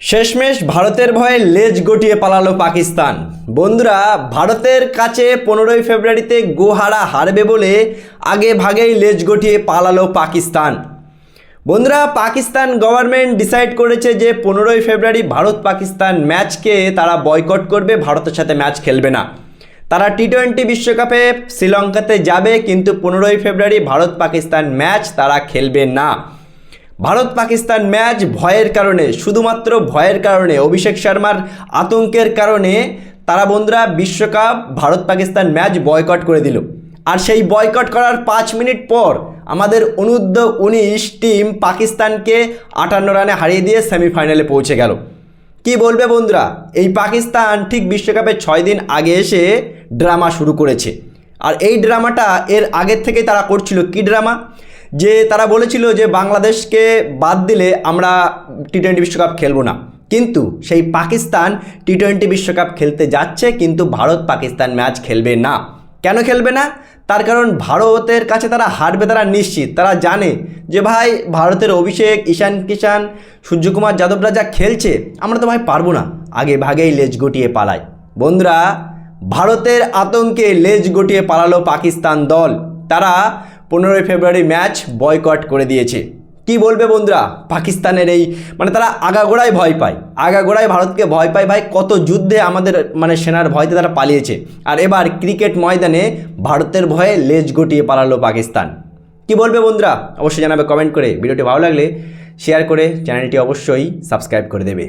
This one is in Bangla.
শেষমেশ ভারতের ভয়ে লেজ গটিয়ে পালালো পাকিস্তান। বন্ধুরা, ভারতের কাছে 15ই ফেব্রুয়ারিতে গোহারা হারবে বলে আগে ভাগেই লেজ গটিয়ে পালালো পাকিস্তান। বন্ধুরা, পাকিস্তান গভর্নমেন্ট ডিসাইড করেছে যে 15ই ফেব্রুয়ারি ভারত পাকিস্তান ম্যাচকে তারা বয়কট করবে, ভারতের সাথে ম্যাচ খেলবে না। তারা টি-20 বিশ্বকাপে শ্রীলঙ্কাতে যাবে, কিন্তু 15ই ফেব্রুয়ারি ভারত পাকিস্তান ম্যাচ তারা খেলবে না। ভারত পাকিস্তান ম্যাচ ভয়ের কারণে, শুধুমাত্র ভয়ের কারণে, অভিষেক শর্মার আতঙ্কের কারণে তারা বন্ধুরা বিশ্বকাপ ভারত পাকিস্তান ম্যাচ বয়কট করে দিল। আর সেই বয়কট করার 5 মিনিট পর আমাদের অনূর্ধ্ব-19 টিম পাকিস্তানকে 58 রানে হারিয়ে দিয়ে সেমিফাইনালে পৌঁছে গেল। কি বলবে বন্ধুরা, এই পাকিস্তান ঠিক বিশ্বকাপের 6 দিন আগে এসে ড্রামা শুরু করেছে। আর এই ড্রামাটা এর আগের থেকে তারা করছিল। কি ড্রামা? যে তারা বলেছিল যে বাংলাদেশকে বাদ দিলে আমরা টি-20 বিশ্বকাপ খেলবো না। কিন্তু সেই পাকিস্তান টি-20 বিশ্বকাপ খেলতে যাচ্ছে, কিন্তু ভারত পাকিস্তান ম্যাচ খেলবে না। কেন খেলবে না? তার কারণ ভারতের কাছে তারা হারবে, তারা নিশ্চিত। তারা জানে যে ভাই ভারতের অভিষেক, ঈশান কিষান, সূর্যকুমার যাদবরা যা খেলছে, আমরা তো ভাই পারবো না। আগে ভাগেই লেজ গটিয়ে পালায়। বন্ধুরা, ভারতের আতঙ্কে লেজ গটিয়ে পালালো পাকিস্তান দল। তারা 15ই ফেব্রুয়ারি ম্যাচ বয়কট করে দিয়েছে। কি বলবে বন্ধুরা, পাকিস্তানের এই তারা আগাগোড়ায় ভয় পায়, আগাগোড়ায় ভারতকে ভয় পায়। ভাই কত যুদ্ধে আমাদের সেনার ভয়তে তারা পালিয়েছে, আর এবার ক্রিকেট ময়দানে ভারতের ভয়ে লেজ গটিয়ে পালালো পাকিস্তান। কি বলবে বন্ধুরা, অবশ্যই জানাবে কমেন্ট করে। ভিডিওটি ভালো লাগলে শেয়ার করে চ্যানেলটি অবশ্যই সাবস্ক্রাইব করে দেবে।